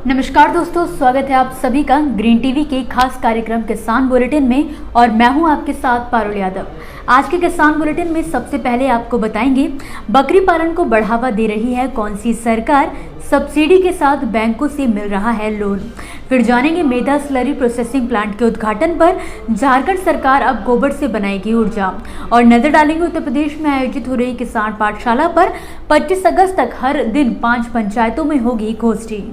नमस्कार दोस्तों, स्वागत है आप सभी का ग्रीन टीवी के खास कार्यक्रम किसान बुलेटिन में। और मैं हूं आपके साथ पारुल यादव। आज के किसान बुलेटिन में सबसे पहले आपको बताएंगे बकरी पालन को बढ़ावा दे रही है कौन सी सरकार, सब्सिडी के साथ बैंकों से मिल रहा है लोन। फिर जानेंगे मेधा स्लरी प्रोसेसिंग प्लांट के उद्घाटन पर झारखंड सरकार अब गोबर से बनाएगी ऊर्जा। और नजर डालेंगे उत्तर प्रदेश में आयोजित हो रही किसान पाठशाला पर 25 अगस्त तक हर दिन 5 पंचायतों में होगी गोष्ठी।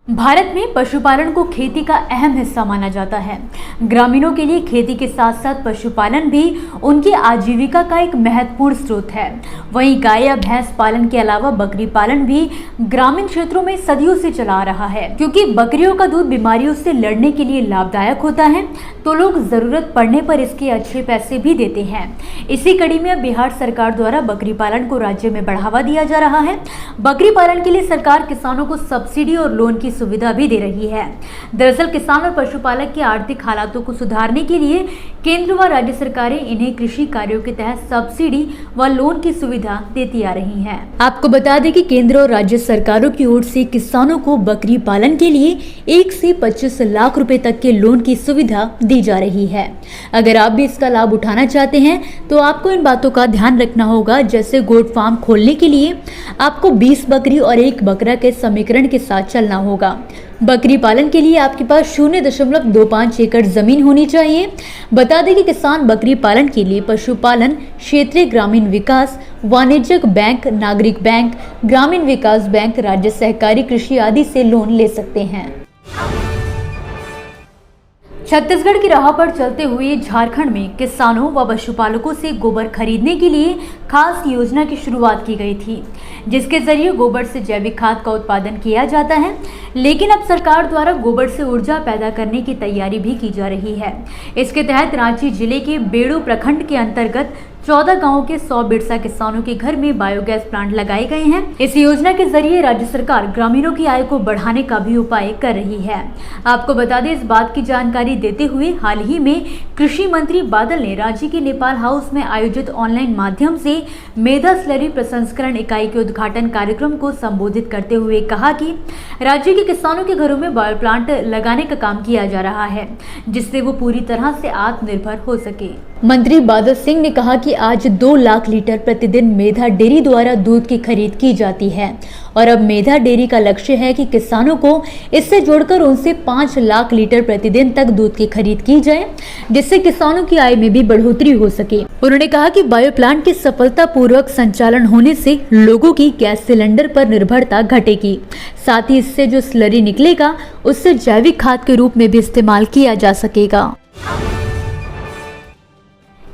भारत में पशुपालन को खेती का अहम हिस्सा माना जाता है। ग्रामीणों के लिए खेती के साथ साथ पशुपालन भी उनकी आजीविका का एक महत्वपूर्ण स्रोत है। वहीं गाय या भैंस पालन के अलावा बकरी पालन भी ग्रामीण क्षेत्रों में सदियों से चला आ रहा है। क्योंकि बकरियों का दूध बीमारियों से लड़ने के लिए लाभदायक होता है, तो लोग जरूरत पड़ने पर इसके अच्छे पैसे भी देते हैं। इसी कड़ी में अब बिहार सरकार द्वारा बकरी पालन को राज्य में बढ़ावा दिया जा रहा है। बकरी पालन के लिए सरकार किसानों को सब्सिडी और लोन की सुविधा भी दे रही है। दरअसल किसान और पशुपालक के आर्थिक हालातों को सुधारने के लिए केंद्र व राज्य सरकारें इन्हें कृषि कार्यों के तहत सब्सिडी व लोन की सुविधा देती आ रही हैं। आपको बता दें कि केंद्र और राज्य सरकारों की ओर से किसानों को बकरी पालन के लिए 1 से 25 लाख रुपए तक के लोन की सुविधा दी जा रही है। अगर आप भी इसका लाभ उठाना चाहते हैं तो आपको इन बातों का ध्यान रखना होगा। जैसे गोट फार्म खोलने के लिए आपको 20 बकरी और 1 बकरा के समीकरण के साथ चलना होगा। बकरी पालन के लिए आपके पास 0.25 एकड़ जमीन होनी चाहिए। बता दें कि किसान बकरी पालन के लिए पशुपालन, क्षेत्रीय ग्रामीण विकास, वाणिज्यिक बैंक, नागरिक बैंक, ग्रामीण विकास बैंक, राज्य सहकारी कृषि आदि से लोन ले सकते हैं। छत्तीसगढ़ की राह पर चलते हुए झारखंड में किसानों व पशुपालकों से गोबर खरीदने के लिए खास योजना की शुरुआत की गई थी, जिसके जरिए गोबर से जैविक खाद का उत्पादन किया जाता है। लेकिन अब सरकार द्वारा गोबर से ऊर्जा पैदा करने की तैयारी भी की जा रही है। इसके तहत रांची जिले के बेड़ो प्रखंड के अंतर्गत 14 गांवों के 100 बिरसा किसानों के घर में बायोगैस प्लांट लगाए गए हैं। इस योजना के जरिए राज्य सरकार ग्रामीणों की आय को बढ़ाने का भी उपाय कर रही है। आपको बता दें, इस बात की जानकारी देते हुए हाल ही में कृषि मंत्री बादल ने रांची के नेपाल हाउस में आयोजित ऑनलाइन माध्यम से मेधा स्लरी प्रसंस्करण इकाई के उद्घाटन कार्यक्रम को संबोधित करते हुए कहा कि राज्य के किसानों के घरों में बायो प्लांट लगाने का काम किया जा रहा है, जिससे वो पूरी तरह से आत्मनिर्भर हो सके। मंत्री बादल सिंह ने कहा कि आज 2 लाख लीटर प्रतिदिन मेधा डेयरी द्वारा दूध की खरीद की जाती है और अब मेधा डेयरी का लक्ष्य है कि किसानों को इससे जोड़कर उनसे 5 लाख लीटर प्रतिदिन तक दूध की खरीद की जाए, जिससे किसानों की आय में भी बढ़ोतरी हो सके। उन्होंने कहा कि बायो प्लांट के सफलतापूर्वक संचालन होने से लोगों की गैस सिलेंडर पर निर्भरता घटेगी। साथ ही इससे जो स्लरी निकलेगा उससे जैविक खाद के रूप में भी इस्तेमाल किया जा सकेगा।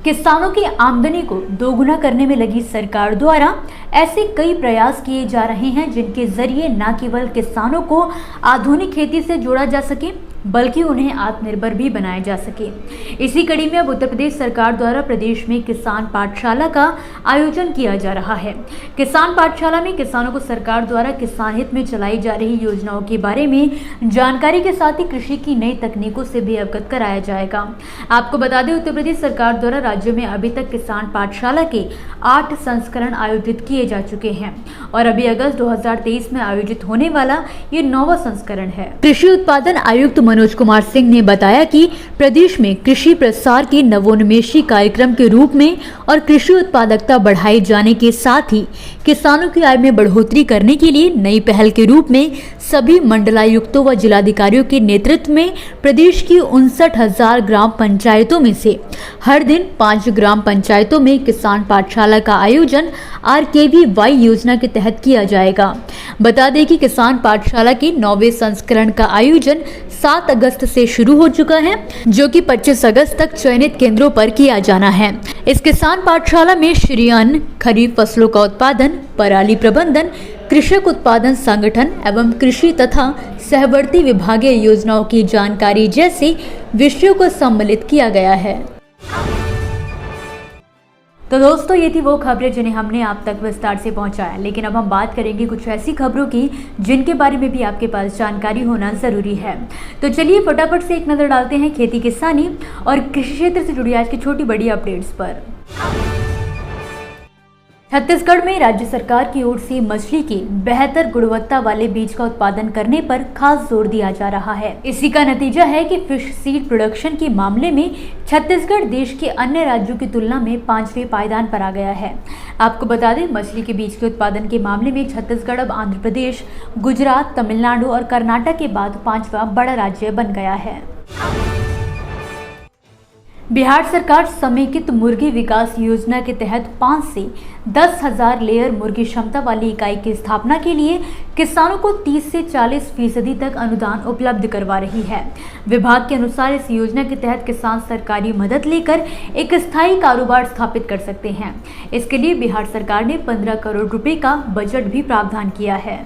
किसानों की आमदनी को दोगुना करने में लगी सरकार द्वारा ऐसे कई प्रयास किए जा रहे हैं, जिनके जरिए न केवल किसानों को आधुनिक खेती से जोड़ा जा सके बल्कि उन्हें आत्मनिर्भर भी बनाया जा सके। इसी कड़ी में अब उत्तर प्रदेश सरकार द्वारा प्रदेश में किसान पाठशाला का आयोजन किया जा रहा है। किसान पाठशाला में किसानों को सरकार द्वारा किसान हित में चलाई जा रही योजनाओं के बारे में जानकारी के साथ ही कृषि की नई तकनीकों से भी अवगत कराया जाएगा। आपको बता दें, उत्तर प्रदेश सरकार द्वारा राज्य में अभी तक किसान पाठशाला के 8 संस्करण आयोजित किए जा चुके हैं और अभी अगस्त 2023 में आयोजित होने वाला ये 9वां संस्करण है। कृषि उत्पादन आयुक्त मनोज कुमार सिंह ने बताया कि प्रदेश में कृषि प्रसार के नवोन्मेषी कार्यक्रम के रूप में और कृषि उत्पादकता बढ़ाए जाने के साथ ही किसानों की आय में बढ़ोतरी करने के लिए नई पहल के रूप में सभी मंडलायुक्तों व जिलाधिकारियों के नेतृत्व में प्रदेश की 59,000 ग्राम पंचायतों में से हर दिन 5 ग्राम पंचायतों में किसान पाठशाला का आयोजन RKVY योजना के तहत किया जाएगा। बता दें कि किसान पाठशाला के 9वें संस्करण का आयोजन 7 अगस्त से शुरू हो चुका है, जो कि 25 अगस्त तक चयनित केंद्रों पर किया जाना है। इस किसान पाठशाला में श्री अन्न, खरीफ फसलों का उत्पादन, पराली प्रबंधन, कृषक उत्पादन संगठन एवं कृषि तथा सहवर्ती विभागीय योजनाओं की जानकारी जैसे विषयों को सम्मिलित किया गया है। तो दोस्तों, ये थी वो खबरें जिन्हें हमने आप तक विस्तार से पहुंचाया। लेकिन अब हम बात करेंगे कुछ ऐसी खबरों की जिनके बारे में भी आपके पास जानकारी होना ज़रूरी है। तो चलिए फटाफट से एक नज़र डालते हैं खेती किसानी और कृषि क्षेत्र से जुड़ी आज की छोटी बड़ी अपडेट्स पर। छत्तीसगढ़ में राज्य सरकार की ओर से मछली के बेहतर गुणवत्ता वाले बीज का उत्पादन करने पर खास जोर दिया जा रहा है। इसी का नतीजा है कि फिश सीड प्रोडक्शन के मामले में छत्तीसगढ़ देश के अन्य राज्यों की तुलना में 5वें पायदान पर आ गया है। आपको बता दें, मछली के बीज के उत्पादन के मामले में छत्तीसगढ़ अब आंध्र प्रदेश, गुजरात, तमिलनाडु और कर्नाटक के बाद 5वां बड़ा राज्य बन गया है। बिहार सरकार समेकित मुर्गी विकास योजना के तहत 5 से 10,000 लेयर मुर्गी क्षमता वाली इकाई की स्थापना के लिए किसानों को 30 से 40% तक अनुदान उपलब्ध करवा रही है। विभाग के अनुसार इस योजना के तहत किसान सरकारी मदद लेकर एक स्थायी कारोबार स्थापित कर सकते हैं। इसके लिए बिहार सरकार ने 15 करोड़ रुपए का बजट भी प्रावधान किया है।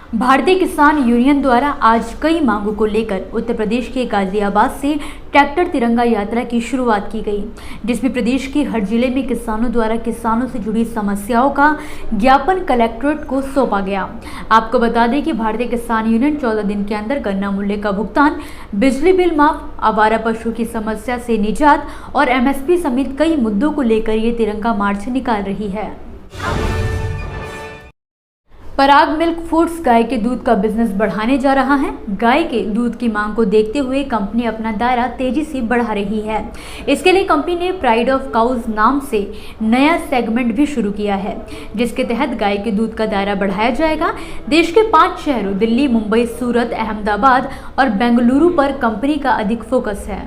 भारतीय किसान यूनियन द्वारा आज कई मांगों को लेकर उत्तर प्रदेश के गाजियाबाद से ट्रैक्टर तिरंगा यात्रा की शुरुआत की गई, जिसमें प्रदेश के हर जिले में किसानों द्वारा किसानों से जुड़ी समस्याओं का ज्ञापन कलेक्ट्रेट को सौंपा गया। आपको बता दें कि भारतीय किसान यूनियन 14 दिन के अंदर गन्ना मूल्य का भुगतान, बिजली बिल माफ, आवारा पशु की समस्या से निजात और MSP समेत कई मुद्दों को लेकर ये तिरंगा मार्च निकाल रही है। पराग मिल्क फूड्स गाय के दूध का बिजनेस बढ़ाने जा रहा है। गाय के दूध की मांग को देखते हुए कंपनी अपना दायरा तेजी से बढ़ा रही है। इसके लिए कंपनी ने प्राइड ऑफ काउज नाम से नया सेगमेंट भी शुरू किया है, जिसके तहत गाय के दूध का दायरा बढ़ाया जाएगा। देश के 5 शहरों दिल्ली, मुंबई, सूरत, अहमदाबाद और बेंगलुरु पर कंपनी का अधिक फोकस है।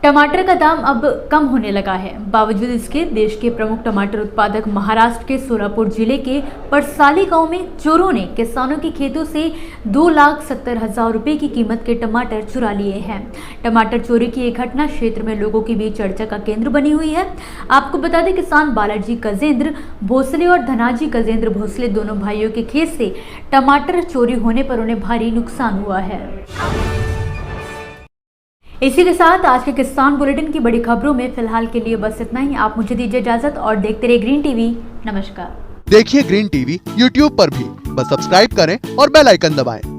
टमाटर का दाम अब कम होने लगा है। बावजूद इसके देश के प्रमुख टमाटर उत्पादक महाराष्ट्र के सोलापुर जिले के परसाली गांव में चोरों ने किसानों के खेतों से 2,70,000 रुपए की कीमत के टमाटर चुरा लिए हैं। टमाटर चोरी की एक घटना क्षेत्र में लोगों के बीच चर्चा का केंद्र बनी हुई है। आपको बता दें, किसान बालाजी गजेंद्र भोसले और धनाजी गजेंद्र भोसले दोनों भाइयों के खेत से टमाटर चोरी होने पर उन्हें भारी नुकसान हुआ है। इसी के साथ आज के किसान बुलेटिन की बड़ी खबरों में फिलहाल के लिए बस इतना ही। आप मुझे दीजिए इजाजत और देखते रहिए ग्रीन टीवी। नमस्कार। देखिए ग्रीन टीवी यूट्यूब पर भी, बस सब्सक्राइब करें और बेल आइकन दबाएं।